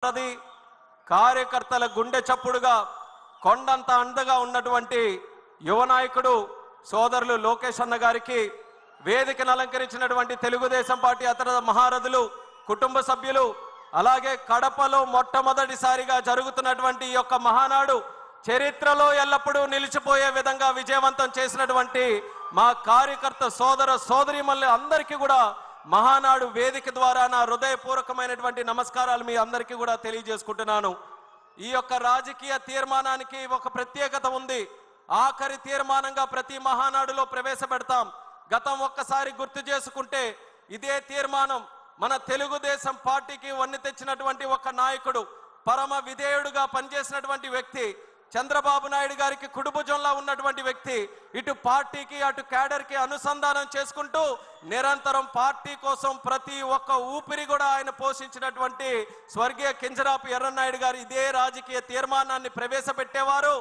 అది కార్యకర్తల గుండె చప్పుడుగా కొండంత అండగా ఉన్నటువంటి యువ నాయకుడు సోదరులు లోకేష్ అన్న గారికి వేదికను అలంకరించినటువంటి తెలుగుదేశం పార్టీ అతర మహారథులు కుటుంబ సభ్యులు అలాగే కడపలో మొట్టమొదటిసారిగా జరుగుతున్నటువంటి ఈ యొక్క మహానాడు చరిత్రలో ఎల్లప్పుడూ నిలిచిపోయే విధంగా విజయవంతం చేసినటువంటి మా కార్యకర్త సోదర సోదరీమణులు అందరికీ కూడా మహానాడు వేదిక ద్వారా నా హృదయపూర్వకమైనటువంటి నమస్కారాలు మీ అందరికీ కూడా తెలియజేసుకుంటున్నాను। ఈ యొక్క రాజకీయ తీర్మానానికి ఒక ప్రత్యేకత ఉంది। ఆఖరి తీర్మానంగా ప్రతి మహానాడులో ప్రవేశపెడతాం। గతం ఒక్కసారి గుర్తు చేసుకుంటే ఇదే తీర్మానం మన తెలుగుదేశం పార్టీకి వన్నె తెచ్చినటువంటి ఒక నాయకుడు, పరమ విధేయుడుగా పనిచేసినటువంటి వ్యక్తి, చంద్రబాబు నాయుడు గారికి కుడిభుజంలా ఉన్నటువంటి వ్యక్తి, ఇటు పార్టీకి అటు క్యాడర్కి అనుసంధానం చేసుకుంటూ నిరంతరం పార్టీ కోసం ప్రతి ఒక్క ఊపిరి కూడా ఆయన పోషించినటువంటి స్వర్గీయ కింజరాపు ఎర్రన్నాయుడు గారు ఇదే రాజకీయ తీర్మానాన్ని ప్రవేశపెట్టేవారు।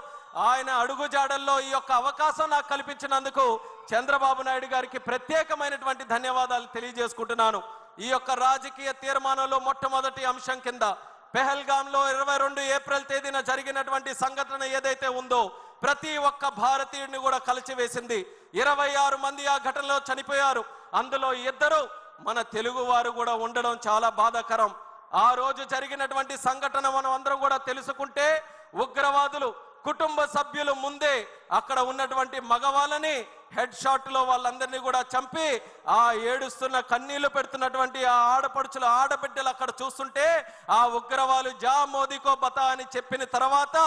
ఆయన అడుగుజాడల్లో ఈ యొక్క అవకాశం నాకు కల్పించినందుకు చంద్రబాబు నాయుడు గారికి ప్రత్యేకమైనటువంటి ధన్యవాదాలు తెలియజేసుకుంటున్నాను। ఈ యొక్క రాజకీయ తీర్మానంలో మొట్టమొదటి అంశం కింద పెహల్గాంలో 22 ఏప్రిల్ తేదీన జరిగినటువంటి సంఘటన ఏదైతే ఉందో ప్రతి ఒక్క భారతీయుడిని కూడా కలిచివేసింది। 26 మంది ఆ ఘటనలో చనిపోయారు। అందులో 2 మన తెలుగు వారు కూడా ఉండడం చాలా బాధాకరం। ఆ రోజు జరిగినటువంటి సంఘటన మనం అందరం కూడా తెలుసుకుంటే ఉగ్రవాదులు కుటుంబ సభ్యులు ముందే అక్కడ ఉన్నటువంటి మగవాళ్ళని హెడ్ షాట్ లో వాళ్ళందరినీ కూడా చంపి ఆ ఏడుస్తున్న కన్నీళ్లు పెడుతున్నటువంటి ఆ ఆడపడుచులు ఆడబిడ్డలు అక్కడ చూస్తుంటే ఆ ఉగ్రవాదులు జా మోదీకో బతా అని చెప్పిన తర్వాత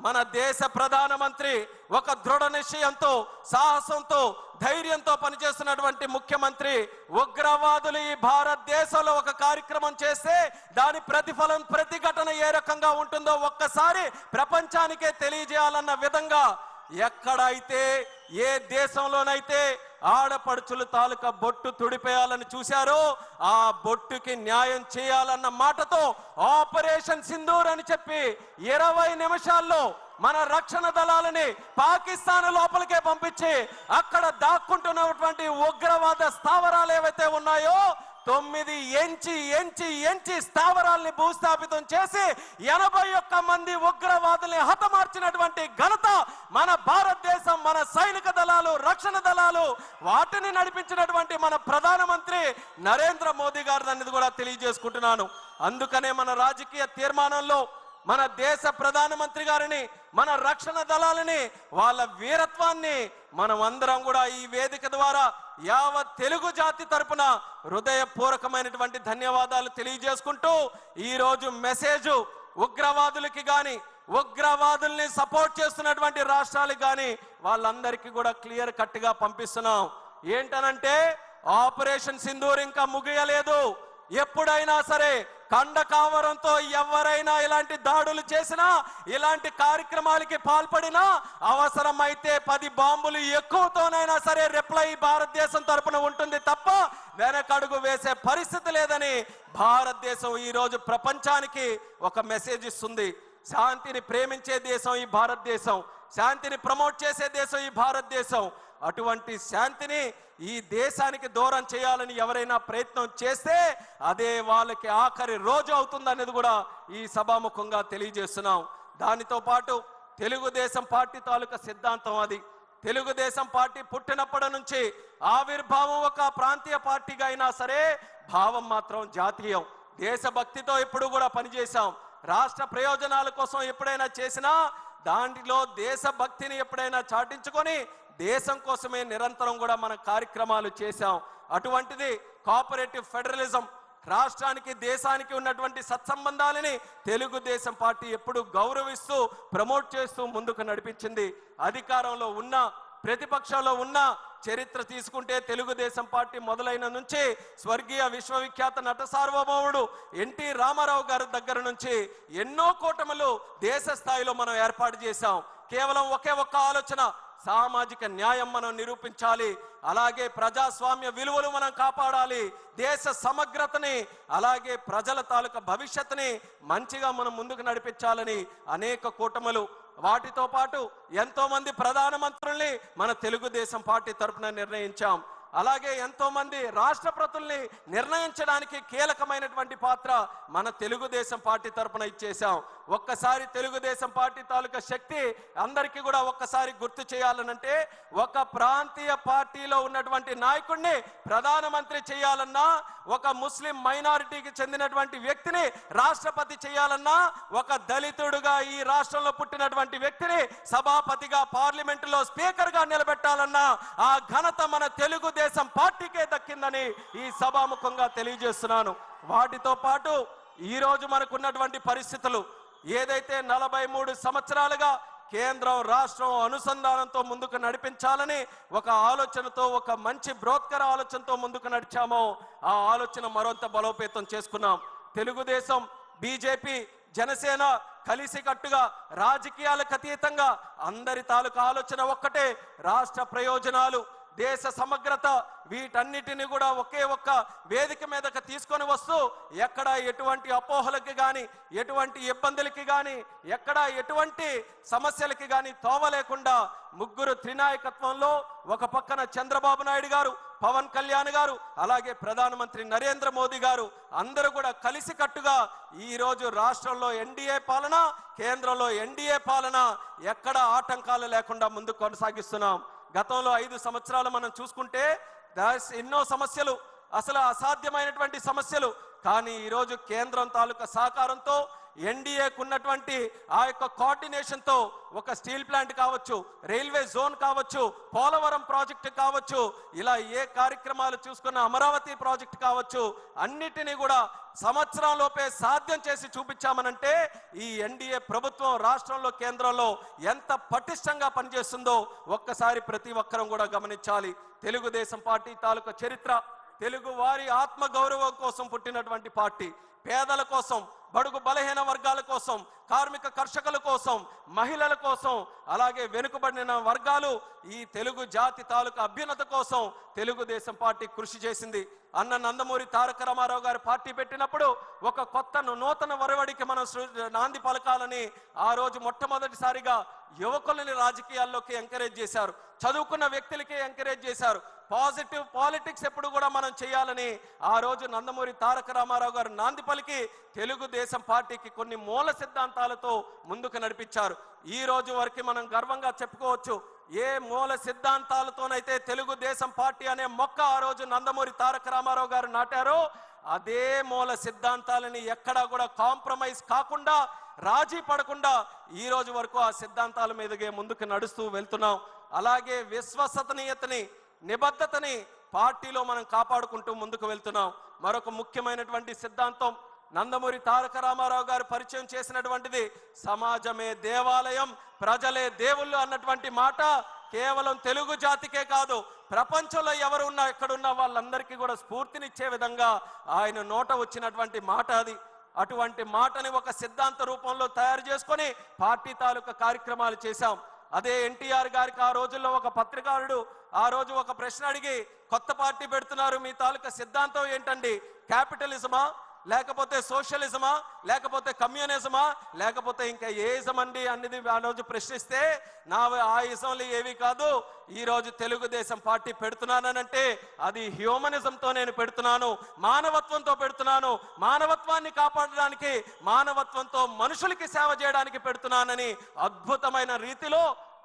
మన దేశ ప్రధానమంత్రి ఒక దృఢ నిశ్చయంతో సాహసంతో ధైర్యంతో పనిచేస్తున్నటువంటి ముఖ్యమంత్రి ఉగ్రవాదులు ఈ భారతదేశంలో ఒక కార్యక్రమం చేస్తే దాని ప్రతిఫలం ప్రతిఘటన ఏ రకంగా ఉంటుందో ఒక్కసారి ప్రపంచానికే తెలియజేయాలన్న విధంగా ఎక్కడైతే ఏ దేశంలోనైతే ఆడపడుచులు తాలూకా బొట్టు తుడిపేయాలని చూశారో ఆ బొట్టుకి న్యాయం చేయాలన్న మాటతో ఆపరేషన్ సింధూర్ అని చెప్పి 20 నిమిషాల్లో మన రక్షణ దళాలని పాకిస్తాన్ లోపలికే పంపించి అక్కడ దాక్కుంటున్నటువంటి ఉగ్రవాద స్థావరాలు ఏవైతే ఉన్నాయో 9 ఎంచి స్థావరాల్ని భూస్థాపితం చేసి 81 మంది ఉగ్రవాదుల్ని హతమార్చినటువంటి ఘనత మన భారతదేశం, మన సైనిక దళాలు, రక్షణ దళాలు, వాటిని నడిపించినటువంటి మన ప్రధానమంత్రి నరేంద్ర మోదీ గారు అనేది కూడా తెలియజేసుకుంటున్నాను। అందుకనే మన రాజకీయ తీర్మానంలో మన దేశ ప్రధానమంత్రి గారిని, మన రక్షణ దళాలని, వాళ్ళ వీరత్వాన్ని మనం అందరం కూడా ఈ వేదిక ద్వారా యావత్ తెలుగు జాతి తరపున హృదయపూర్వకమైనటువంటి ధన్యవాదాలు తెలియజేసుకుంటూ ఈ రోజు మెసేజ్ ఉగ్రవాదులకి గాని ఉగ్రవాదుల్ని సపోర్ట్ చేస్తున్నటువంటి రాష్ట్రాలకు గాని వాళ్ళందరికీ కూడా క్లియర్ కట్ గా పంపిస్తున్నాం। ఏంటనంటే ఆపరేషన్ సింధూర్ ఇంకా ముగియలేదు। ఎప్పుడైనా సరే కండకావరంతో ఎవరైనా ఇలాంటి దాడులు చేసినా ఇలాంటి కార్యక్రమాలకి పాల్పడినా అవసరమైతే 10 బాంబులు ఎక్కువతోనైనా సరే రిప్లై భారతదేశం తరపున ఉంటుంది తప్ప వెనకడుగు వేసే పరిస్థితి లేదని భారతదేశం ఈ రోజు ప్రపంచానికి ఒక మెసేజ్ ఇస్తుంది। శాంతిని ప్రేమించే దేశం ఈ భారతదేశం, శాంతిని ప్రమోట్ చేసే దేశం ఈ భారతదేశం। అటువంటి శాంతిని ఈ దేశానికి దూరం చేయాలని ఎవరైనా ప్రయత్నం చేస్తే అదే వాళ్ళకి ఆఖరి రోజు అవుతుందనేది కూడా ఈ సభాముఖంగా తెలియజేస్తున్నాం। దానితో పాటు తెలుగుదేశం పార్టీ తాలూకా సిద్ధాంతం అది। తెలుగుదేశం పార్టీ పుట్టినప్పటి నుంచి ఆవిర్భావం ఒక ప్రాంతీయ పార్టీగా అయినా సరే భావం మాత్రం జాతీయం। దేశభక్తితో ఎప్పుడు కూడా పనిచేశాం। రాష్ట్ర ప్రయోజనాల కోసం ఎప్పుడైనా చేసినా దాంట్లో దేశభక్తిని ఎప్పుడైనా చాటించుకొని దేశం కోసమే నిరంతరం కూడా మన కార్యక్రమాలు చేశాం। అటువంటిది కోఆపరేటివ్ ఫెడరలిజం, రాష్ట్రానికి దేశానికి ఉన్నటువంటి సత్సంబంధాలని తెలుగుదేశం పార్టీ ఎప్పుడు గౌరవిస్తూ ప్రమోట్ చేస్తూ ముందుకు నడిపించింది। అధికారంలో ఉన్న ప్రతిపక్షంలో ఉన్న చరిత్ర తీసుకుంటే తెలుగుదేశం పార్టీ మొదలైన నుంచి స్వర్గీయ విశ్వవిఖ్యాత నట సార్వభౌముడు ఎన్టీ రామారావు గారి దగ్గర నుంచి ఎన్నో కూటములు దేశ స్థాయిలో మనం ఏర్పాటు చేశాం। కేవలం ఒకే ఒక్క ఆలోచన, సామాజిక న్యాయం మనం నిరూపించాలి, అలాగే ప్రజాస్వామ్య విలువలు మనం కాపాడాలి, దేశ సమగ్రతని అలాగే ప్రజల తాలూకా భవిష్యత్తుని మంచిగా మనం ముందుకు నడిపించాలని అనేక కూటములు, వాటితో పాటు ఎంతో మంది ప్రధానమంత్రుల్ని మన తెలుగుదేశం పార్టీ తరపున నిర్ణయించాం। అలాగే ఎంతో మంది రాష్ట్రపతుల్ని నిర్ణయించడానికి కీలకమైనటువంటి పాత్ర మన తెలుగుదేశం పార్టీ తరపున ఇచ్చేశాం. ఒక్కసారి తెలుగుదేశం పార్టీ తాలూకా శక్తి అందరికీ కూడా ఒక్కసారి గుర్తు చేయాలనంటే, ఒక ప్రాంతీయ పార్టీలో ఉన్నటువంటి నాయకుడిని ప్రధానమంత్రి చేయాలన్నా, ఒక ముస్లిం మైనారిటీకి చెందినటువంటి వ్యక్తిని రాష్ట్రపతి చేయాలన్నా, ఒక దళితుడుగా ఈ రాష్ట్రంలో పుట్టినటువంటి వ్యక్తిని సభాపతిగా పార్లమెంటులో స్పీకర్ గా నిలబెట్టాలన్నా ఆ ఘనత మన తెలుగుదేశం పార్టీకే దక్కిందని ఈ సభాముఖంగా తెలియజేస్తున్నాను. వాటితో పాటు ఈ రోజు మనకున్నటువంటి పరిస్థితులు ఏదైతే 43 సంవత్సరాలుగా కేంద్రం రాష్ట్రం అనుసంధానంతో ముందుకు నడిపించాలని ఒక ఆలోచనతో, ఒక మంచి బ్రోత్కర ఆలోచనతో ముందుకు నడిచామో ఆ ఆలోచన మరింత బలోపేతం చేసుకున్నాం. తెలుగుదేశం, బీజేపీ, జనసేన కలిసికట్టుగా రాజకీయాలకు అతీతంగా అందరి తాలూకా ఆలోచన ఒక్కటే, రాష్ట్ర ప్రయోజనాలు, దేశ సమగ్రత, వీటన్నిటిని కూడా ఒకే ఒక్క వేదిక మీదకి తీసుకొని వస్తూ ఎక్కడ ఎటువంటి అపోహలకి కానీ, ఎటువంటి ఇబ్బందులకి కానీ, ఎక్కడ ఎటువంటి సమస్యలకి కానీ తోవలేకుండా ముగ్గురు త్రినాయకత్వంలో ఒక పక్కన చంద్రబాబు నాయుడు గారు, పవన్ కళ్యాణ్ గారు, అలాగే ప్రధానమంత్రి నరేంద్ర మోదీ గారు అందరూ కూడా కలిసికట్టుగా ఈ రోజు రాష్ట్రంలో ఎన్డీఏ పాలన, కేంద్రంలో ఎన్డీఏ పాలన ఎక్కడ ఆటంకాలు లేకుండా ముందుకు కొనసాగిస్తున్నాం. గతంలో 5 సంవత్సరాలు మనం చూసుకుంటే ఎన్నో సమస్యలు, అసలు అసాధ్యమైనటువంటి సమస్యలు, కానీ ఈరోజు కేంద్రం తాలూకా సహకారంతో, ఎన్డీఏకు ఉన్నటువంటి ఆ యొక్క కోఆర్డినేషన్తో ఒక స్టీల్ ప్లాంట్ కావచ్చు, రైల్వే జోన్ కావచ్చు, పోలవరం ప్రాజెక్టు కావచ్చు, ఇలా ఏ కార్యక్రమాలు చూసుకున్న అమరావతి ప్రాజెక్టు కావచ్చు, అన్నిటినీ కూడా సంవత్సరంలోపే సాధ్యం చేసి చూపించామనంటే ఈ ఎన్డీఏ ప్రభుత్వం రాష్ట్రంలో, కేంద్రంలో ఎంత పటిష్టంగా పనిచేస్తుందో ఒక్కసారి ప్రతి ఒక్కరం కూడా గమనించాలి. తెలుగుదేశం పార్టీ తాలూకా చరిత్ర, తెలుగు వారి ఆత్మ గౌరవం కోసం పుట్టినటువంటి పార్టీ, పేదల కోసం, బడుగు బలహీన వర్గాల కోసం, కార్మిక కర్షకుల కోసం, మహిళల కోసం, అలాగే వెనుకబడిన వర్గాలు, ఈ తెలుగు జాతి తాలూకా అభ్యున్నత కోసం తెలుగుదేశం పార్టీ కృషి చేసింది. అన్న నందమూరి తారక రామారావు గారు పార్టీ పెట్టినప్పుడు ఒక కొత్త నూతన వరవడికి మనం నాంది పలకాలని ఆ రోజు మొట్టమొదటిసారిగా యువకులని రాజకీయాల్లోకి ఎంకరేజ్ చేశారు, చదువుకున్న వ్యక్తులకి ఎంకరేజ్ చేశారు. పాజిటివ్ పాలిటిక్స్ ఎప్పుడు కూడా మనం చేయాలని ఆ రోజు నందమూరి తారక రామారావు గారు నాంది పలికి తెలుగుదేశం పార్టీకి కొన్ని మూల సిద్ధాంతాలతో ముందుకు నడిపించారు. ఈ రోజు వరకు మనం గర్వంగా చెప్పుకోవచ్చు, ఏ మూల సిద్ధాంతాలతోనైతే తెలుగుదేశం పార్టీ అనే మొక్క ఆ రోజు నందమూరి తారక రామారావు గారు నాటారో అదే మూల సిద్ధాంతాలని ఎక్కడా కూడా కాంప్రమైజ్ కాకుండా, రాజీ పడకుండా ఈ రోజు వరకు ఆ సిద్ధాంతాల మీదగే ముందుకు నడుస్తూ వెళ్తున్నాం. అలాగే విశ్వసనీయతని, నిబద్ధతని పార్టీలో మనం కాపాడుకుంటూ ముందుకు వెళ్తున్నాం. మరొక ముఖ్యమైనటువంటి సిద్ధాంతం నందమూరి తారక రామారావు గారు పరిచయం చేసినటువంటిది సమాజమే దేవాలయం, ప్రజలే దేవుళ్ళు అన్నటువంటి మాట కేవలం తెలుగు జాతికే కాదు, ప్రపంచంలో ఎవరు ఉన్నా ఎక్కడున్నా వాళ్ళందరికీ కూడా స్ఫూర్తినిచ్చే విధంగా ఆయన నోట వచ్చినటువంటి మాట అది. అటువంటి మాటని ఒక సిద్ధాంత రూపంలో తయారు చేసుకొని పార్టీ తాలూకా కార్యక్రమాలు చేశాం. అదే ఎన్టీఆర్ గారికి ఆ రోజుల్లో ఒక పత్రికారుడు ఆ రోజు ఒక ప్రశ్న అడిగి, కొత్త పార్టీ పెడుతున్నారు, మీ తాలూకా సిద్ధాంతం ఏంటండి? క్యాపిటలిజమా, లేకపోతే సోషలిజమా, లేకపోతే కమ్యూనిజమా, లేకపోతే ఇంకా ఏ ఇజం అండి అనేది ఆ రోజు ప్రశ్నిస్తే, ఆ ఇజంలు ఏవి కాదు, ఈ రోజు తెలుగుదేశం పార్టీ పెడుతున్నానంటే అది హ్యూమనిజంతో నేను పెడుతున్నాను, మానవత్వంతో పెడుతున్నాను, మానవత్వాన్ని కాపాడడానికి, మానవత్వంతో మనుషులకి సేవ చేయడానికి పెడుతున్నానని అద్భుతమైన రీతిలో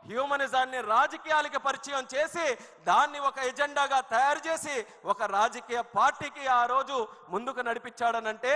హ్యూమనిజాన్ని రాజకీయాలకి పరిచయం చేసి దాన్ని ఒక ఎజెండాగా తయారు చేసి ఒక రాజకీయ పార్టీకి ఆ రోజు ముందుకు నడిపించాడనంటే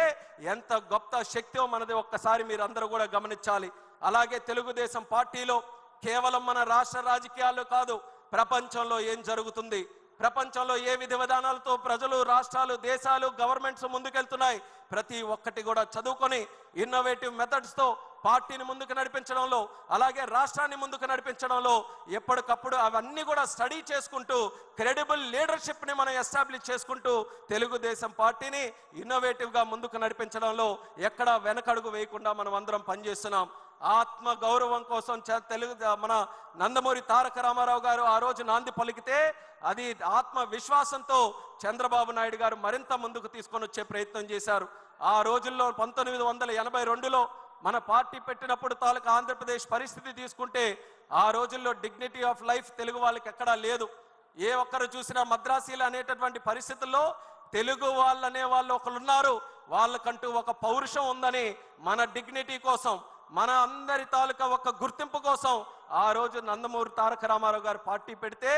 ఎంత గొప్ప శక్తియో మనది ఒక్కసారి మీరందరూ కూడా గమనించాలి. అలాగే తెలుగుదేశం పార్టీలో కేవలం మన రాష్ట్ర రాజకీయాల్లో కాదు, ప్రపంచంలో ఏం జరుగుతుంది, ప్రపంచంలో ఏ విధి విధానాలతో ప్రజలు, రాష్ట్రాలు, దేశాలు, గవర్నమెంట్స్ ముందుకెళ్తున్నాయి, ప్రతి ఒక్కటి కూడా చదువుకొని ఇన్నోవేటివ్ మెథడ్స్తో పార్టీని ముందుకు నడిపించడంలో, అలాగే రాష్ట్రాన్ని ముందుకు నడిపించడంలో ఎప్పటికప్పుడు అవన్నీ కూడా స్టడీ చేసుకుంటూ క్రెడిబుల్ లీడర్షిప్ని మనం ఎస్టాబ్లిష్ చేసుకుంటూ తెలుగుదేశం పార్టీని ఇన్నోవేటివ్గా ముందుకు నడిపించడంలో ఎక్కడా వెనకడుగు వేయకుండా మనం అందరం పనిచేస్తున్నాం. ఆత్మ గౌరవం కోసం మన నందమూరి తారక రామారావు గారు ఆ రోజు నాంది పలికితే అది ఆత్మ విశ్వాసంతో చంద్రబాబు నాయుడు గారు మరింత ముందుకు తీసుకొని వచ్చే ప్రయత్నం చేశారు. ఆ రోజుల్లో 1982లో మన పార్టీ పెట్టినప్పుడు తాలూకా ఆంధ్రప్రదేశ్ పరిస్థితి తీసుకుంటే ఆ రోజుల్లో డిగ్నిటీ ఆఫ్ లైఫ్ తెలుగు వాళ్ళకి ఎక్కడా లేదు. ఏ ఒక్కరు చూసినా మద్రాసీలు అనేటటువంటి పరిస్థితుల్లో తెలుగు వాళ్ళు అనే వాళ్ళు ఒకరు ఉన్నారు, వాళ్ళకంటూ ఒక పౌరుషం ఉందని మన డిగ్నిటీ కోసం, మన అందరి తాలూకా ఒక గుర్తింపు కోసం ఆ రోజు నందమూరి తారక రామారావు గారు పార్టీ పెడితే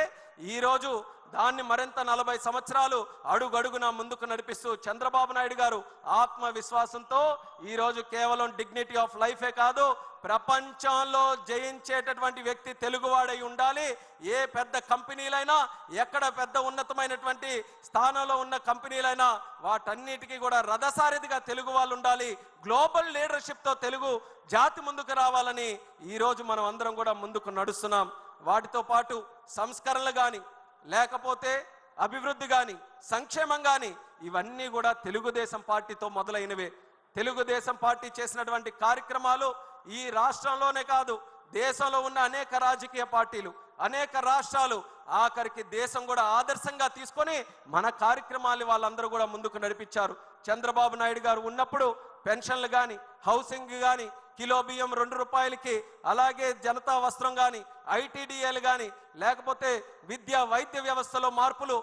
ఈరోజు దాన్ని మరింత 40 సంవత్సరాలు అడుగడుగునా ముందుకు నడిపిస్తూ చంద్రబాబు నాయుడు గారు ఆత్మవిశ్వాసంతో ఈరోజు కేవలం డిగ్నిటీ ఆఫ్ లైఫే కాదు, ప్రపంచంలో జయించేటటువంటి వ్యక్తి తెలుగువాడై ఉండాలి. ఏ పెద్ద కంపెనీలైనా, ఎక్కడ పెద్ద ఉన్నతమైనటువంటి స్థానంలో ఉన్న కంపెనీలైనా వాటన్నిటికీ కూడా రథసారథిగా తెలుగు వాళ్ళు ఉండాలి. గ్లోబల్ లీడర్షిప్తో తెలుగు జాతి ముందుకు రావాలని ఈరోజు మనం అందరం కూడా ముందుకు నడుస్తున్నాం. వాటితో పాటు సంస్కరణలు కానీ, లేకపోతే అభివృద్ధి కానీ, సంక్షేమం కానీ, ఇవన్నీ కూడా తెలుగుదేశం పార్టీతో మొదలైనవే. తెలుగుదేశం పార్టీ చేసినటువంటి కార్యక్రమాలు ఈ రాష్ట్రంలోనే కాదు, దేశంలో ఉన్న అనేక రాజకీయ పార్టీలు, అనేక రాష్ట్రాలు, ఆఖరికి దేశం కూడా ఆదర్శంగా తీసుకొని మన కార్యక్రమాలు వాళ్ళందరూ కూడా ముందుకు నడిపించారు. చంద్రబాబు నాయుడు గారు ఉన్నప్పుడు పెన్షన్లు కానీ, హౌసింగ్ కానీ, కిలో బియ్యం 2 రూపాయలకి, అలాగే జనతా వస్త్రం కానీ, ఐటీడీఏలు కానీ, లేకపోతే విద్యా వైద్య వ్యవస్థలో మార్పులు,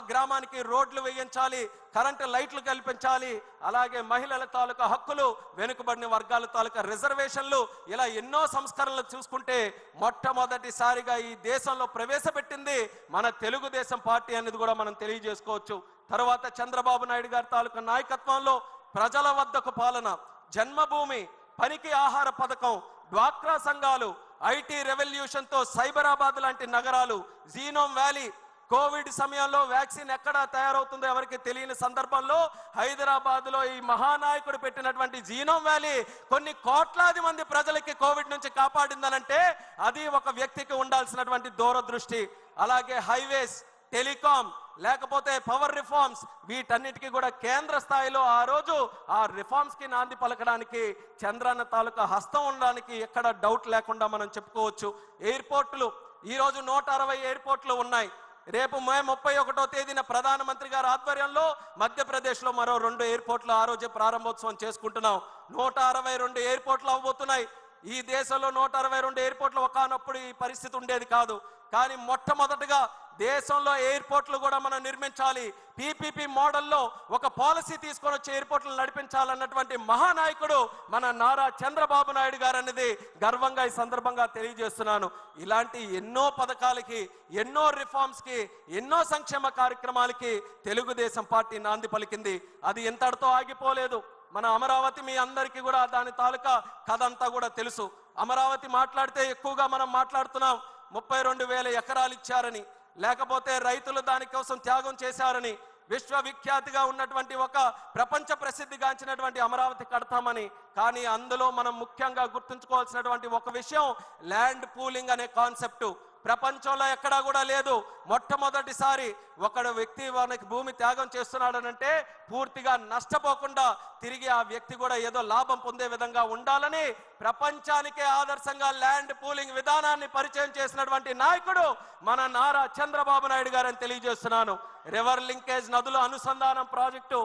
గ్రామానికి రోడ్లు వేయించాలి, కరెంటు లైట్లు కల్పించాలి, అలాగే మహిళల తాలూకా హక్కులు, వెనుకబడిన వర్గాల తాలూకా రిజర్వేషన్లు, ఇలా ఎన్నో సంస్కరణలు చూసుకుంటే మొట్టమొదటిసారిగా ఈ దేశంలో ప్రవేశపెట్టింది మన తెలుగుదేశం పార్టీ అనేది కూడా మనం తెలియజేసుకోవచ్చు. తర్వాత చంద్రబాబు నాయుడు గారి తాలూకా నాయకత్వంలో ప్రజల వద్దకు పాలన, జన్మభూమి, పనికి ఆహార పథకం, డ్వాక్రా సంఘాలు, ఐటీ రెవల్యూషన్తో సైబరాబాద్ లాంటి నగరాలు, జీనోమ్ వ్యాలీ, కోవిడ్ సమయంలో వ్యాక్సిన్ ఎక్కడ తయారవుతుందో ఎవరికి తెలియని సందర్భంలో హైదరాబాద్లో ఈ మహానాయకుడు పెట్టినటువంటి జీనోమ్ వ్యాలీ కొన్ని కోట్లాది మంది ప్రజలకి కోవిడ్ నుంచి కాపాడిందనంటే అది ఒక వ్యక్తికి ఉండాల్సినటువంటి దూరదృష్టి. అలాగే హైవేస్, టెలికాం, లేకపోతే పవర్ రిఫార్మ్స్, వీటన్నిటికీ కూడా కేంద్ర స్థాయిలో ఆ రోజు ఆ రిఫార్మ్స్ కి నాంది పలకడానికి చంద్రన్న తాలూకా హస్తం ఉండడానికి ఎక్కడ డౌట్ లేకుండా మనం చెప్పుకోవచ్చు. ఎయిర్పోర్టులు ఈరోజు 160 ఎయిర్పోర్ట్లు ఉన్నాయి. రేపు మే 31వ తేదీన ప్రధానమంత్రి గారి ఆధ్వర్యంలో మధ్యప్రదేశ్లో మరో 2 ఎయిర్పోర్ట్లు ఆ రోజే ప్రారంభోత్సవం చేసుకుంటున్నాం. 162 ఎయిర్పోర్ట్లు అవ్వబోతున్నాయి. ఈ దేశంలో 162 ఎయిర్పోర్ట్లు ఒకనప్పుడు ఈ పరిస్థితి ఉండేది కాదు. కానీ మొట్టమొదటిగా దేశంలో ఎయిర్పోర్ట్లు కూడా మనం నిర్మించాలి. పీపీపీ మోడల్లో ఒక పాలసీ తీసుకొని వచ్చి ఎయిర్పోర్ట్లు నడిపించాలన్నటువంటి మహానాయకుడు మన నారా చంద్రబాబు నాయుడు గారు అనేది గర్వంగా ఈ సందర్భంగా తెలియజేస్తున్నాను. ఇలాంటి ఎన్నో పథకాలకి, ఎన్నో రిఫార్మ్స్కి, ఎన్నో సంక్షేమ కార్యక్రమాలకి తెలుగుదేశం పార్టీ నాంది పలికింది. అది ఇంతటితో ఆగిపోలేదు. మన అమరావతి మీ అందరికీ కూడా దాని తాలూకా కథ అంతా కూడా తెలుసు. అమరావతి మాట్లాడితే ఎక్కువగా మనం మాట్లాడుతున్నాం. 32,000 ఎకరాలు ఇచ్చారని, లేకపోతే రైతులు దానికోసం త్యాగం చేశారని, విశ్వవిఖ్యాతిగా ఉన్నటువంటి ఒక ప్రపంచ ప్రసిద్ధిగాంచినటువంటి అమరావతి కడతామని. కానీ అందులో మనం ముఖ్యంగా గుర్తుంచుకోవాల్సినటువంటి ఒక విషయం ల్యాండ్ పూలింగ్ అనే కాన్సెప్టు ప్రపంచంలో ఎక్కడా కూడా లేదు. మొట్టమొదటిసారి ఒకడు వ్యక్తి మనకి భూమి త్యాగం చేస్తున్నాడనంటే పూర్తిగా నష్టపోకుండా తిరిగి ఆ వ్యక్తి కూడా ఏదో లాభం పొందే విధంగా ఉండాలని ప్రపంచానికే ఆదర్శంగా ల్యాండ్ పూలింగ్ విధానాన్ని పరిచయం చేసినటువంటి నాయకుడు మన నారా చంద్రబాబు నాయుడు గారని తెలియజేస్తున్నాను. రివర్ లింకేజ్, నదుల అనుసంధానం ప్రాజెక్టు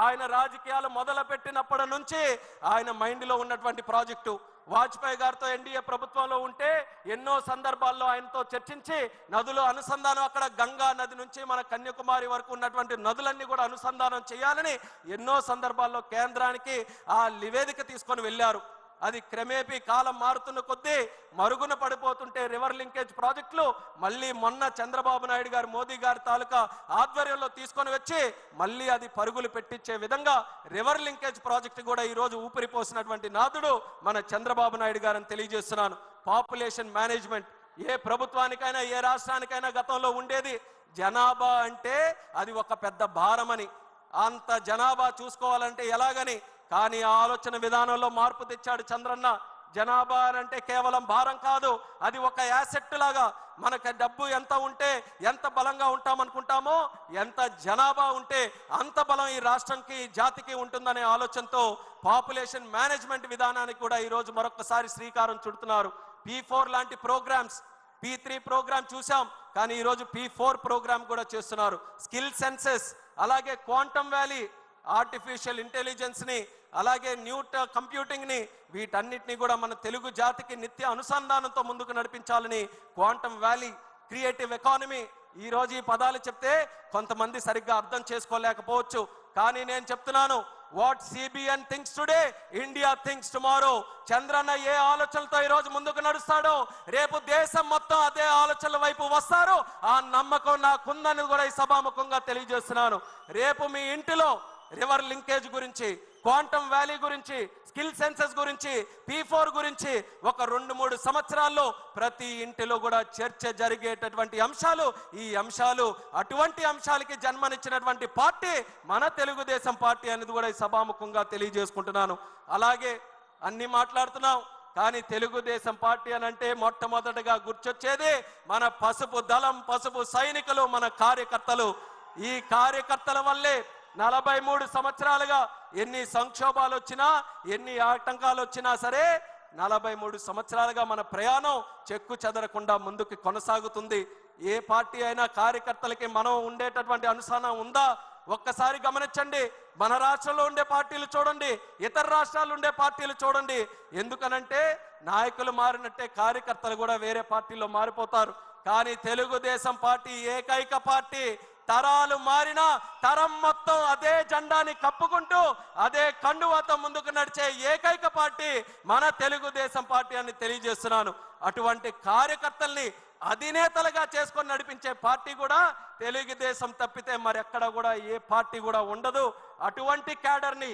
ఆయన రాజకీయాలు మొదలుపెట్టినప్పటి నుంచి ఆయన మైండ్లో ఉన్నటువంటి ప్రాజెక్టు. వాజ్పేయి గారితో ఎన్డీఏ ప్రభుత్వంలో ఉంటే ఎన్నో సందర్భాల్లో ఆయనతో చర్చించి నదుల అనుసంధానం, అక్కడ గంగా నది నుంచి మన కన్యాకుమారి వరకు ఉన్నటువంటి నదులన్నీ కూడా అనుసంధానం చేయాలని ఎన్నో సందర్భాల్లో కేంద్రానికి ఆ నివేదిక తీసుకొని వెళ్ళారు. అది క్రమేపీ కాలం మారుతున్న కొద్దీ మరుగున పడిపోతుంటే రివర్ లింకేజ్ ప్రాజెక్టులు మళ్ళీ మొన్న చంద్రబాబు నాయుడు గారు, మోదీ గారి తాలూకా ఆధ్వర్యంలో తీసుకొని వచ్చి మళ్ళీ అది పరుగులు పెట్టించే విధంగా రివర్ లింకేజ్ ప్రాజెక్టు కూడా ఈరోజు ఊపిరిపోసినటువంటి నాదుడు మన చంద్రబాబు నాయుడు గారని తెలియజేస్తున్నాను. పాపులేషన్ మేనేజ్మెంట్ ఏ ప్రభుత్వానికైనా, ఏ రాష్ట్రానికైనా గతంలో ఉండేది. జనాభా అంటే అది ఒక పెద్ద భారమని, అంత జనాభా చూసుకోవాలంటే ఎలాగని. కానీ ఆ ఆలోచన విధానంలో మార్పు తెచ్చాడు చంద్రన్న. జనాభా అంటే కేవలం భారం కాదు, అది ఒక యాసెట్ లాగా. మనకు డబ్బు ఎంత ఉంటే ఎంత బలంగా ఉంటామనుకుంటామో, ఎంత జనాభా ఉంటే అంత బలం ఈ రాష్ట్రానికి, జాతికి ఉంటుందనే ఆలోచనతో పాపులేషన్ మేనేజ్మెంట్ విధానానికి కూడా ఈరోజు మరొకసారి శ్రీకారం చుడుతున్నారు. P4 లాంటి ప్రోగ్రామ్స్, P3 ప్రోగ్రామ్ చూసాం, కానీ ఈరోజు P4 ప్రోగ్రామ్ కూడా చేస్తున్నారు. స్కిల్ సెన్సెస్, అలాగే క్వాంటమ్ వ్యాలీ, ఆర్టిఫిషియల్ ఇంటెలిజెన్స్ని, అలాగే న్యూ కంప్యూటింగ్ని, వీటన్నిటిని కూడా మన తెలుగు జాతికి నిత్య అనుసంధానంతో ముందుకు నడిపించాలని క్వాంటమ్ వ్యాలీ, క్రియేటివ్ ఎకానమీ, ఈరోజు ఈ పదాలు చెప్తే కొంతమంది సరిగ్గా అర్థం చేసుకోలేకపోవచ్చు. కానీ నేను చెప్తున్నాను, what CBN thinks today, India thinks tomorrow. Chandranna ఏ ఆలోచనలతో ఈరోజు ముందుకు నడుస్తాడో, రేపు దేశం మొత్తం అదే ఆలోచనల వైపు వస్తారు. ఆ నమ్మకం నాకుందని కూడా ఈ సభాముఖంగా తెలియజేస్తున్నాను. రేపు మీ ఇంటిలో రివర్ లింకేజ్ గురించి, క్వాంటమ్ వ్యాలీ గురించి, స్కిల్ సెన్సెస్ గురించి, P4 గురించి ఒక 2-3 సంవత్సరాల్లో ప్రతి ఇంటిలో కూడా చర్చ జరిగేటటువంటి అంశాలు. ఈ అంశాలు అటువంటి అంశాలకి జన్మనిచ్చినటువంటి పార్టీ మన తెలుగుదేశం పార్టీ అనేది కూడా ఈ సభాముఖంగా తెలియజేసుకుంటున్నాను. అలాగే అన్ని మాట్లాడుతున్నాం, కానీ తెలుగుదేశం పార్టీ అని అంటే మొట్టమొదటిగా గుర్తొచ్చేది మన పసుపు దళం, పసుపు సైనికులు, మన కార్యకర్తలు. ఈ కార్యకర్తల వల్లే 43 సంవత్సరాలుగా ఎన్ని సంక్షోభాలు వచ్చినా, ఎన్ని ఆటంకాలు వచ్చినా సరే 43 సంవత్సరాలుగా మన ప్రయాణం చెక్కు చెదరకుండా ముందుకు కొనసాగుతుంది. ఏ పార్టీ అయినా కార్యకర్తలకి మనం ఉండేటటువంటి అనుసరణ ఉందా? ఒక్కసారి గమనించండి. మన రాష్ట్రంలో ఉండే పార్టీలు చూడండి, ఇతర రాష్ట్రాలు ఉండే పార్టీలు చూడండి. ఎందుకనంటే నాయకులు మారినట్టే కార్యకర్తలు కూడా వేరే పార్టీలో మారిపోతారు. కానీ తెలుగుదేశం పార్టీ ఏకైక పార్టీ. తరాలు మారినా తరం మొత్తం అదే జెండాని కప్పుకుంటూ అదే కండువాతో ముందుకు నడిచే ఏకైక పార్టీ మన తెలుగుదేశం పార్టీ అని తెలియజేస్తున్నాను. అటువంటి కార్యకర్తల్ని అధినేతలుగా చేసుకొని నడిపించే పార్టీ కూడా తెలుగుదేశం తప్పితే మరెక్కడ కూడా ఏ పార్టీ కూడా ఉండదు. అటువంటి క్యాడర్ని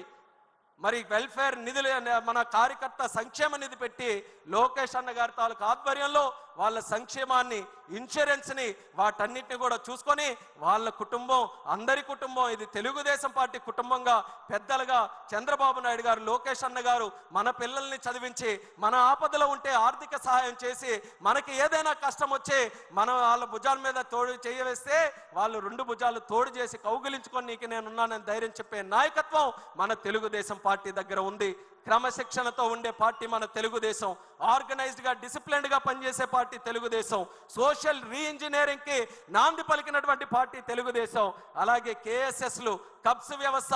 మరి వెల్ఫేర్ నిధులు, మన కార్యకర్త సంక్షేమ నిధి పెట్టి లోకేష్ అన్న గారి తాలూకు ఆధ్వర్యంలో వాళ్ళ సంక్షేమాన్ని, ఇన్సూరెన్స్ని, వాటన్నిటిని కూడా చూసుకొని వాళ్ళ కుటుంబం, అందరి కుటుంబం, ఇది తెలుగుదేశం పార్టీ కుటుంబంగా పెద్దలుగా చంద్రబాబు నాయుడు గారు, లోకేష్ అన్న గారు మన పిల్లల్ని చదివించి, మన ఆపదలో ఉంటే ఆర్థిక సహాయం చేసి, మనకి ఏదైనా కష్టం వచ్చి మనం వాళ్ళ భుజాల మీద తోడు చేయవేస్తే వాళ్ళు 2 భుజాలు తోడు చేసి కౌగిలించుకొని నీకు నేనున్నానని ధైర్యం చెప్పే నాయకత్వం మన తెలుగుదేశం పార్టీ దగ్గర ఉంది. క్రమశిక్షణతో ఉండే పార్టీ మన తెలుగుదేశం. ఆర్గనైజ్డ్గా, డిసిప్లిన్డ్గా పనిచేసే పార్టీ తెలుగుదేశం. సోషల్ రీఇంజనీరింగ్కి నాంది పలికినటువంటి పార్టీ తెలుగుదేశం. అలాగే KSSలు, కబ్స్ వ్యవస్థ,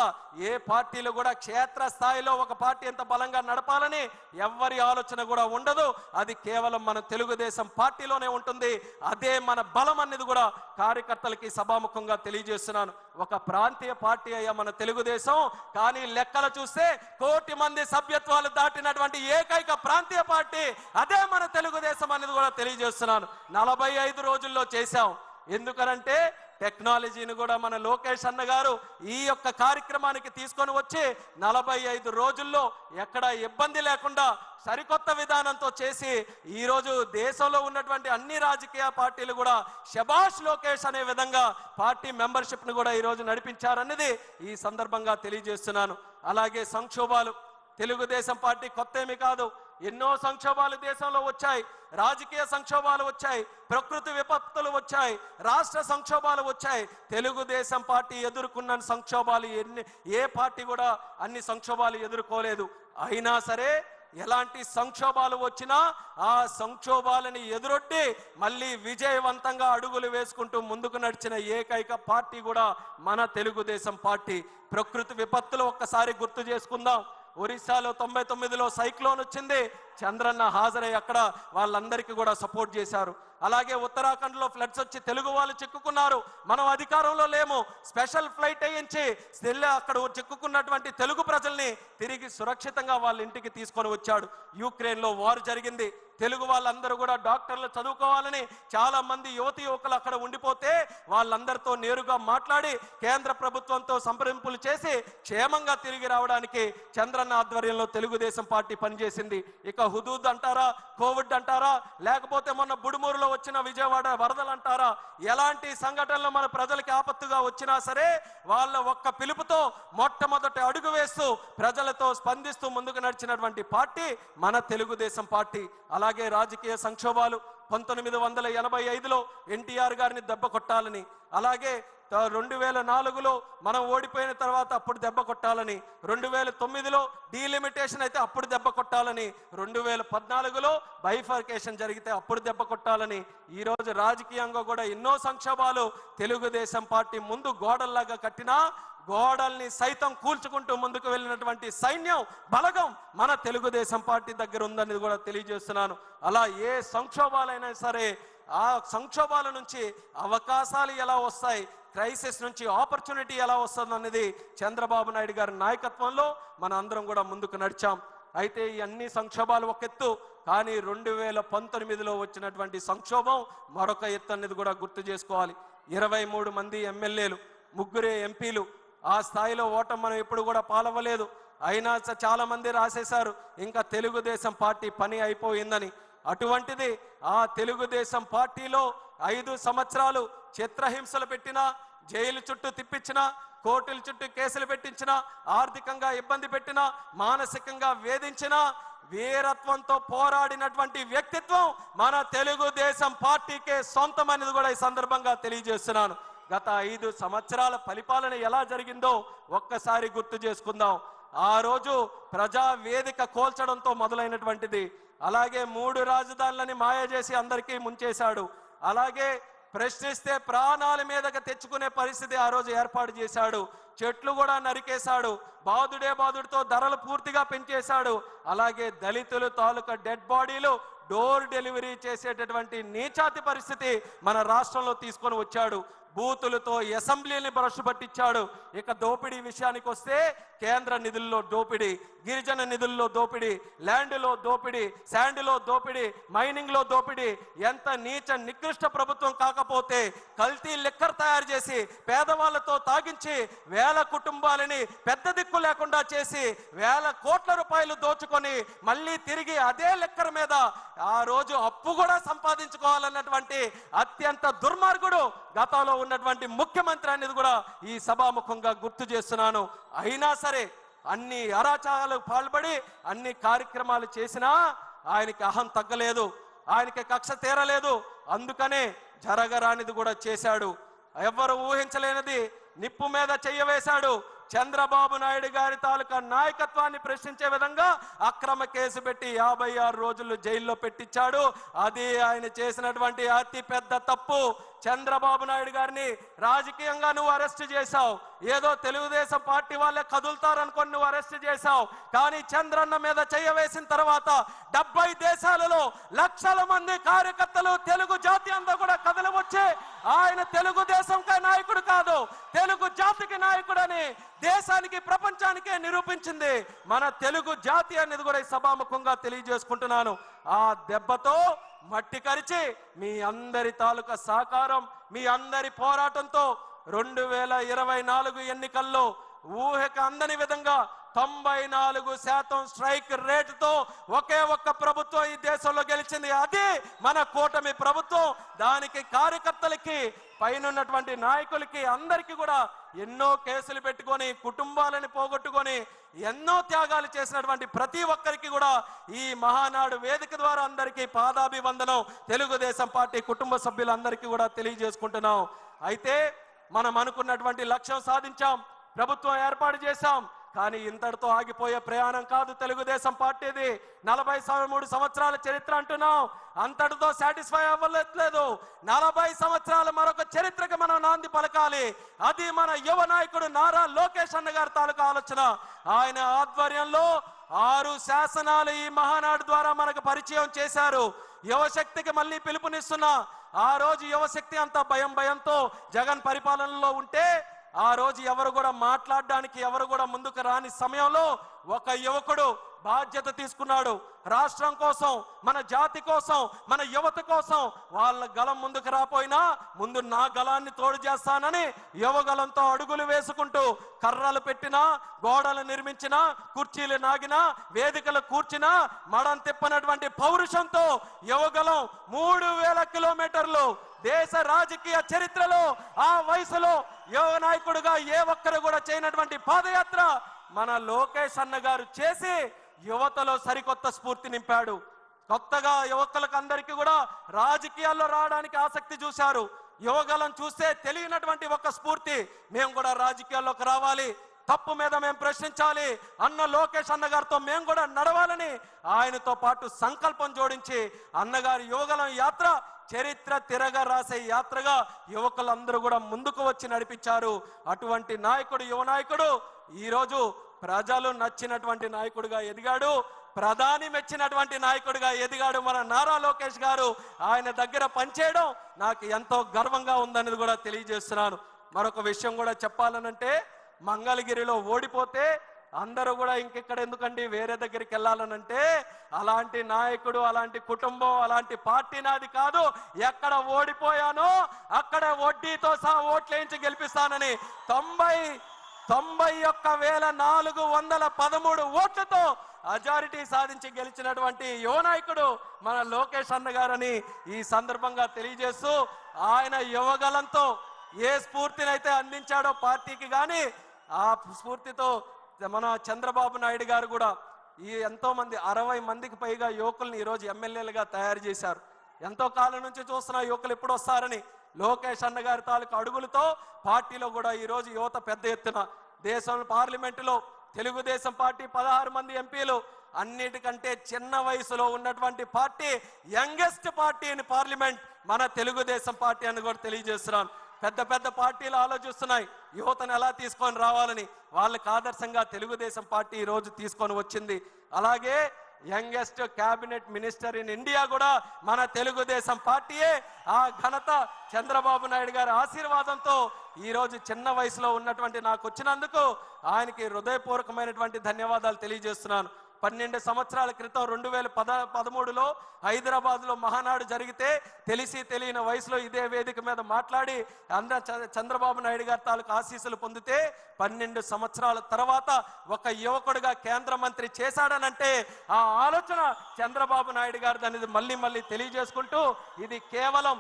ఏ పార్టీలు కూడా క్షేత్ర స్థాయిలో ఒక పార్టీ ఎంత బలంగా నడపాలని ఎవ్వరి ఆలోచన కూడా ఉండదు. అది కేవలం మన తెలుగుదేశం పార్టీలోనే ఉంటుంది. అదే మన బలం అనేది కూడా కార్యకర్తలకి సభాముఖంగా తెలియజేస్తున్నాను. ఒక ప్రాంతీయ పార్టీ అయ్యా మన తెలుగుదేశం, కానీ లెక్కలు చూస్తే 1 కోటి మంది సభ్యత్వాలు దాటినటువంటి ఏకైక ప్రాంతీయ పార్టీ అదే మన తెలుగుదేశం అనేది కూడా తెలియజేస్తున్నాను. 45 రోజుల్లో చేశాం. ఎందుకనంటే టెక్నాలజీని కూడా మన లోకేష్ అన్న గారు ఈ యొక్క కార్యక్రమానికి తీసుకొని వచ్చి 45 రోజుల్లో ఎక్కడ ఇబ్బంది లేకుండా సరికొత్త విధానంతో చేసి ఈరోజు దేశంలో ఉన్నటువంటి అన్ని రాజకీయ పార్టీలు కూడా శభాష్ లోకేష్ అనే విధంగా పార్టీ మెంబర్షిప్ను కూడా ఈరోజు నడిపించారనేది ఈ సందర్భంగా తెలియజేస్తున్నాను. అలాగే సంక్షోభాలు తెలుగుదేశం పార్టీ కొత్త ఏమీ కాదు. ఎన్నో సంక్షోభాలు దేశంలో వచ్చాయి. రాజకీయ సంక్షోభాలు వచ్చాయి, ప్రకృతి విపత్తులు వచ్చాయి, రాష్ట్ర సంక్షోభాలు వచ్చాయి. తెలుగుదేశం పార్టీ ఎదుర్కొన్న సంక్షోభాలు ఏ పార్టీ కూడా అన్ని సంక్షోభాలు ఎదుర్కోలేదు. అయినా సరే ఎలాంటి సంక్షోభాలు వచ్చినా ఆ సంక్షోభాలని ఎదురొట్టి మళ్ళీ విజయవంతంగా అడుగులు వేసుకుంటూ ముందుకు నడిచిన ఏకైక పార్టీ కూడా మన తెలుగుదేశం పార్టీ. ప్రకృతి విపత్తులు ఒక్కసారి గుర్తు చేసుకుందాం. ఒరిస్సాలో 99లో సైక్లోన్ వచ్చింది. చంద్రన్న హాజరై అక్కడ వాళ్ళందరికీ కూడా సపోర్ట్ చేశారు. అలాగే ఉత్తరాఖండ్లో ఫ్లడ్స్ వచ్చి తెలుగు వాళ్ళు చిక్కుకున్నారు. మనం అధికారంలో లేము. స్పెషల్ ఫ్లైట్ వేయించి అక్కడ చిక్కుకున్నటువంటి తెలుగు ప్రజల్ని తిరిగి సురక్షితంగా వాళ్ళ ఇంటికి తీసుకొని వచ్చాడు. యుక్రెయిన్లో వార్ జరిగింది. తెలుగు వాళ్ళందరూ కూడా డాక్టర్లు చదువుకోవాలని చాలా మంది యువకులు అక్కడ ఉండిపోతే వాళ్ళందరితో నేరుగా మాట్లాడి కేంద్ర ప్రభుత్వంతో సంప్రదింపులు చేసి క్షేమంగా తిరిగి రావడానికి చంద్రన్న ఆధ్వర్యంలో తెలుగుదేశం పార్టీ పనిచేసింది. ఇక హుదూద్ అంటారా, కోవిడ్ అంటారా, లేకపోతే మొన్న బుడుమూరులో వచ్చిన విజయవాడ వరదలు అంటారా, ఎలాంటి సంఘటనలు మన ప్రజలకి ఆపత్తుగా వచ్చినా సరే వాళ్ళ ఒక్క పిలుపుతో మొట్టమొదటి అడుగు వేస్తూ ప్రజలతో స్పందిస్తూ ముందుకు నడిచినటువంటి పార్టీ మన తెలుగుదేశం పార్టీ. అలాగే రాజకీయ సంక్షోభాలు 1985లో ఎన్టీఆర్ గారిని దెబ్బ కొట్టాలని, అలాగే 2004లో మనం ఓడిపోయిన తర్వాత అప్పుడు దెబ్బ కొట్టాలని, 2009లో డీలిమిటేషన్ అయితే అప్పుడు దెబ్బ కొట్టాలని, 2014లో బైఫర్కేషన్ జరిగితే అప్పుడు దెబ్బ కొట్టాలని, ఈరోజు రాజకీయంగా కూడా ఎన్నో సంక్షోభాలు తెలుగుదేశం పార్టీ ముందు గోడల్లాగా కట్టినా గోడల్ని సైతం కూల్చుకుంటూ ముందుకు వెళ్ళినటువంటి సైన్యం బలగం మన తెలుగుదేశం పార్టీ దగ్గర ఉందని కూడా తెలియజేస్తున్నాను. అలా ఏ సంక్షోభాలైనా సరే ఆ సంక్షోభాల నుంచి అవకాశాలు ఎలా వస్తాయి, క్రైసిస్ నుంచి ఆపర్చునిటీ ఎలా వస్తుంది అనేది చంద్రబాబు నాయుడు గారి నాయకత్వంలో మన అందరం కూడా ముందుకు నడిచాం. అయితే ఈ అన్ని సంక్షోభాలు ఒక ఎత్తు, కానీ 2019లో వచ్చినటువంటి సంక్షోభం మరొక ఎత్తు అనేది కూడా గుర్తు చేసుకోవాలి. 23 మంది ఎమ్మెల్యేలు, 3 ఎంపీలు, ఆ స్థాయిలో ఓటమి మనం ఎప్పుడు కూడా పాలవ్వలేదు. అయినా చాలా మంది రాసేశారు ఇంకా తెలుగుదేశం పార్టీ పని అయిపోయిందని. అటువంటిది ఆ తెలుగుదేశం పార్టీలో 5 సంవత్సరాలు చిత్రహింసలు పెట్టినా, జైలు చుట్టూ తిప్పించినా, కోర్టుల చుట్టూ కేసులు పెట్టించినా, ఆర్థికంగా ఇబ్బంది పెట్టినా, మానసికంగా వేధించినా, వీరత్వంతో పోరాడినటువంటి వ్యక్తిత్వం మన తెలుగుదేశం పార్టీకే సొంతం అనేది కూడా ఈ సందర్భంగా తెలియజేస్తున్నాను. గత 5 సంవత్సరాల పరిపాలన ఎలా జరిగిందో ఒక్కసారి గుర్తు చేసుకుందాం. ఆ రోజు ప్రజా వేదిక కోల్చడంతో మొదలైనటువంటిది. అలాగే 3 రాజధానులని మాయ చేసి అందరికీ ముంచేశాడు. అలాగే ప్రశ్నిస్తే ప్రాణాల మీదకి తెచ్చుకునే పరిస్థితి ఆ రోజు ఏర్పాటు చేశాడు. చెట్లు కూడా నరికేశాడు. బాదుడితో ధరలు పూర్తిగా పెంచేశాడు. అలాగే దళితులు తాలూకా డెడ్ బాడీలు డోర్ డెలివరీ చేసేటటువంటి నీచాతి పరిస్థితి మన రాష్ట్రంలో తీసుకొని వచ్చాడు. బూతులతో అసెంబ్లీని బ్రష్ పట్టించాడు. ఇక దోపిడీ విషయానికి వస్తే కేంద్ర నిధుల్లో దోపిడీ, గిరిజన నిధుల్లో దోపిడీ, ల్యాండ్లో దోపిడీ, శాండ్లో దోపిడీ, మైనింగ్లో దోపిడీ. ఎంత నీచ నికృష్ట ప్రభుత్వం కాకపోతే కల్తీ లిక్కర్ తయారు చేసి పేదవాళ్లతో తాగించి వేల కుటుంబాలని పెద్ద దిక్కు లేకుండా చేసి వేల కోట్ల రూపాయలు దోచుకొని మళ్ళీ తిరిగి అదే లిక్కర్ మీద ఆ రోజు అప్పు కూడా సంపాదించుకోవాలన్నటువంటి అత్యంత దుర్మార్గుడు గతంలో ఉన్నటువంటి ముఖ్యమంత్రి అనేది కూడా ఈ సభాముఖంగా గుర్తు చేస్తున్నాను. అయినా సరే అన్ని అరాచకాలకు పాల్పడి అన్ని కార్యక్రమాలు చేసినా ఆయనకి అహం తగ్గలేదు, ఆయనకి కక్ష తీరలేదు. అందుకనే జరగరానిది కూడా చేశాడు. ఎవరు ఊహించలేనిది నిప్పు మీద చెయ్యవేశాడు. చంద్రబాబు నాయుడు గారి తాలూకా నాయకత్వాన్ని ప్రశ్నించే విధంగా అక్రమ కేసు పెట్టి 56 రోజులు జైల్లో పెట్టించాడు. అది ఆయన చేసినటువంటి అతి పెద్ద తప్పు. చంద్రబాబు నాయుడు గారిని రాజకీయంగా నువ్వు అరెస్ట్ చేశావు. ఏదో తెలుగుదేశం పార్టీ వాళ్ళే కదులుతారనుకొని నువ్వు అరెస్ట్ చేశావు. కానీ చంద్రన్న మీద చెయ్యవేసిన తర్వాత 70 దేశాలలో లక్షల మంది కార్యకర్తలు, తెలుగు జాతి అంతా కూడా కదలి వచ్చి ఆయన తెలుగుదేశంకే నాయకుడు కాదు, తెలుగు జాతికి నాయకుడని దేశానికి ప్రపంచానికే నిరూపించింది మన తెలుగు జాతి అనేది కూడా ఈ సభాముఖంగా తెలియజేసుకుంటున్నాను. ఆ దెబ్బతో మట్టి కరిచి మీ అందరి తాలూకా సహకారం, మీ అందరి పోరాటంతో 2024 ఎన్నికల్లో ఊహకు అందని విధంగా 94% స్ట్రైక్ రేటుతో ఒకే ఒక్క ప్రభుత్వం ఈ దేశంలో గెలిచింది. అది మన కూటమి ప్రభుత్వం. దానికి కార్యకర్తలకి, పైనున్నటువంటి నాయకులకి, అందరికీ కూడా ఎన్నో కేసులు పెట్టుకొని కుటుంబాలను పోగొట్టుకొని ఎన్నో త్యాగాలు చేసినటువంటి ప్రతి ఒక్కరికి కూడా ఈ మహానాడు వేదిక ద్వారా అందరికీ పాదాభివందనం తెలుగుదేశం పార్టీ కుటుంబ సభ్యులందరికీ కూడా తెలియజేసుకుంటున్నాం. అయితే మనం అనుకున్నటువంటి లక్ష్యం సాధించాం, ప్రభుత్వం ఏర్పాటు చేశాం. కానీ ఇంతటితో ఆగిపోయే ప్రయాణం కాదు తెలుగుదేశం పార్టీది. 43 సంవత్సరాల చరిత్ర అంటున్నాం, అంతటితో సాటిస్ఫై అవ్వలేదు. 40 సంవత్సరాల మరొక చరిత్రకి మనం నాంది పలకాలి. అది మన యువ నాయకుడు నారా లోకేష్ అన్న గారి తాలూకా ఆలోచన. ఆయన ఆధ్వర్యంలో 6 శాసనాలు ఈ మహానాడు ద్వారా మనకు పరిచయం చేశారు. యువశక్తికి మళ్ళీ పిలుపునిస్తున్నా. ఆ రోజు యువశక్తి అంతా భయంతో జగన్ పరిపాలనలో ఉంటే ఆ రోజు ఎవరు కూడా మాట్లాడడానికి ఎవరు కూడా ముందుకు రాని సమయంలో ఒక యువకుడు బాధ్యత తీసుకున్నాడు. రాష్ట్రం కోసం, మన జాతి కోసం, మన యువత కోసం వాళ్ళ గలం ముందుకు రాపోయినా ముందు నా గలాన్ని తోడు చేస్తానని యువగలంతో అడుగులు వేసుకుంటూ కర్రలు పెట్టినా, గోడలు నిర్మించినా, కుర్చీలు నాగినా, వేదికలు కూర్చినా మడం తిప్పనటువంటి పౌరుషంతో యువగలం 3000 కిలోమీటర్లు దేశ రాజకీయ చరిత్రలో ఆ వయసులో యువ నాయకుడుగా ఏ ఒక్కరు కూడా చేయనటువంటి పాదయాత్ర మన లోకేష్ అన్న గారు చేసి యువతలో సరికొత్త స్ఫూర్తి నింపాడు. కొత్తగా యువకులకు అందరికీ కూడా రాజకీయాల్లో రావడానికి ఆసక్తి చూశారు. యువగలం చూస్తే తెలియనటువంటి ఒక స్ఫూర్తి, మేము కూడా రాజకీయాల్లోకి రావాలి, తప్పు మీద మేము ప్రశ్నించాలి అన్న లోకేష్ అన్నగారితో మేము కూడా నడవాలని ఆయనతో పాటు సంకల్పం జోడించి అన్నగారి యువగలం యాత్ర చరిత్ర తిరగ రాసే యాత్రగా యువకులందరూ కూడా ముందుకు వచ్చి నడిపించారు. అటువంటి నాయకుడు, యువ నాయకుడు ఈరోజు ప్రజలు నచ్చినటువంటి నాయకుడిగా ఎదిగాడు. ప్రధాని మెచ్చినటువంటి నాయకుడిగా ఎదిగాడు మన నారా లోకేష్ గారు. ఆయన దగ్గర పనిచేయడం నాకు ఎంతో గర్వంగా ఉందనేది కూడా తెలియజేస్తున్నాను. మరొక విషయం కూడా చెప్పాలనంటే, మంగళగిరిలో ఓడిపోతే అందరూ కూడా ఇంకెక్కడ ఎందుకండి వేరే దగ్గరికి వెళ్ళాలనంటే, అలాంటి నాయకుడు, అలాంటి కుటుంబం, అలాంటి పార్టీ నాది కాదు. ఎక్కడ ఓడిపోయానో అక్కడ వడ్డీతో సహా ఓట్లేయించి గెలిపిస్తానని 91,413 ఓట్లతో అజారిటీ సాధించి గెలిచినటువంటి యువ నాయకుడు మన లోకేష్ అన్న గారని ఈ సందర్భంగా తెలియజేస్తూ, ఆయన యువగలంతో ఏ స్ఫూర్తినైతే అందించాడో పార్టీకి కానీ, ఆ స్ఫూర్తితో మన చంద్రబాబు నాయుడు గారు కూడా ఈ ఎంతో మంది 60 మందికి పైగా యువకుల్ని ఈరోజు ఎమ్మెల్యేలుగా తయారు చేశారు. ఎంతో కాలం నుంచి చూస్తున్న యువకులు ఎప్పుడు వస్తారని లోకేష్ అన్న గారి తాలూకు అడుగులతో పార్టీలో కూడా ఈరోజు యువత పెద్ద ఎత్తున, దేశంలో పార్లమెంటులో తెలుగుదేశం పార్టీ 16 మంది ఎంపీలు, అన్నిటికంటే చిన్న వయసులో ఉన్నటువంటి party, youngest party in parliament మన తెలుగుదేశం పార్టీ అని కూడా తెలియజేస్తున్నాను. పెద్ద పెద్ద పార్టీలు ఆలోచిస్తున్నాయి యువతను ఎలా తీసుకొని రావాలని. వాళ్ళకి ఆదర్శంగా తెలుగుదేశం పార్టీ ఈరోజు తీసుకొని వచ్చింది. అలాగే youngest cabinet minister in India కూడా మన తెలుగుదేశం పార్టీయే. ఆ ఘనత చంద్రబాబు నాయుడు గారి ఆశీర్వాదంతో ఈరోజు చిన్న వయసులో ఉన్నటువంటి నాకు వచ్చినందుకు ఆయనకి హృదయపూర్వకమైనటువంటి ధన్యవాదాలు తెలియజేస్తున్నాను. 12 సంవత్సరాల క్రితం 2013లో హైదరాబాద్లో మహానాడు జరిగితే తెలిసి తెలియని వయసులో ఇదే వేదిక మీద మాట్లాడి చంద్రబాబు నాయుడు గారి తాలూకు ఆశీస్సులు పొందితే 12 సంవత్సరాల తర్వాత ఒక యువకుడిగా కేంద్ర మంత్రి చేశాడనంటే ఆ ఆలోచన చంద్రబాబు నాయుడు గారిది అనేది మళ్ళీ తెలియజేసుకుంటూ, ఇది కేవలం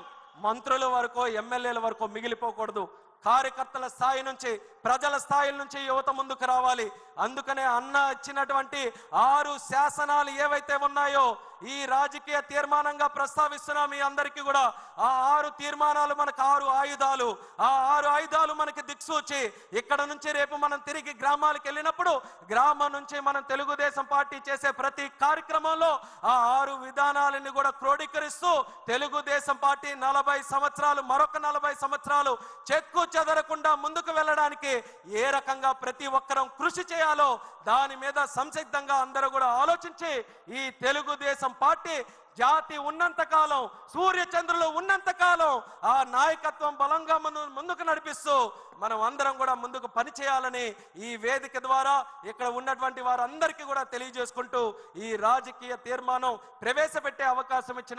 మంత్రుల వరకు, ఎమ్మెల్యేల వరకు మిగిలిపోకూడదు. కార్యకర్తల స్థాయి నుంచి, ప్రజల స్థాయిల నుంచి యువత ముందుకు రావాలి. అందుకనే అన్న ఇచ్చినటువంటి 6 శాసనాలు ఏవైతే ఉన్నాయో ఈ రాజకీయ తీర్మానంగా ప్రస్తావిస్తున్నాం మీ అందరికీ కూడా. ఆ 6 తీర్మానాలు మనకు 6 ఆయుధాలు. ఆ 6 ఆయుధాలు మనకి దిక్సూచి. ఇక్కడ నుంచి రేపు మనం తిరిగి గ్రామాలకు వెళ్ళినప్పుడు గ్రామం నుంచి మనం తెలుగుదేశం పార్టీ చేసే ప్రతి కార్యక్రమంలో ఆ 6 విధానాలని కూడా క్రోడీకరిస్తూ తెలుగుదేశం పార్టీ 40 సంవత్సరాలు, మరొక 40 సంవత్సరాలు చెక్కు చెదరకుండా ముందుకు వెళ్ళడానికి ఏ రకంగా ప్రతి ఒక్కరం కృషి చేయాలో దాని మీద సంసిద్ధంగా అందరూ కూడా ఆలోచించి ఈ తెలుగుదేశం పార్టీ జాతి ఉన్నంత కాలం, సూర్యచంద్రులు ఉన్నంత కాలం ఆ నాయకత్వం బలంగా ముందుకు నడిపిస్తూ మనం అందరం కూడా ముందుకు పని చేయాలని ఈ వేదిక ద్వారా ఇక్కడ ఉన్నటువంటి వారందరికీ కూడా తెలియజేసుకుంటూ ఈ రాజకీయ తీర్మానం ప్రవేశపెట్టే అవకాశం ఇచ్చిన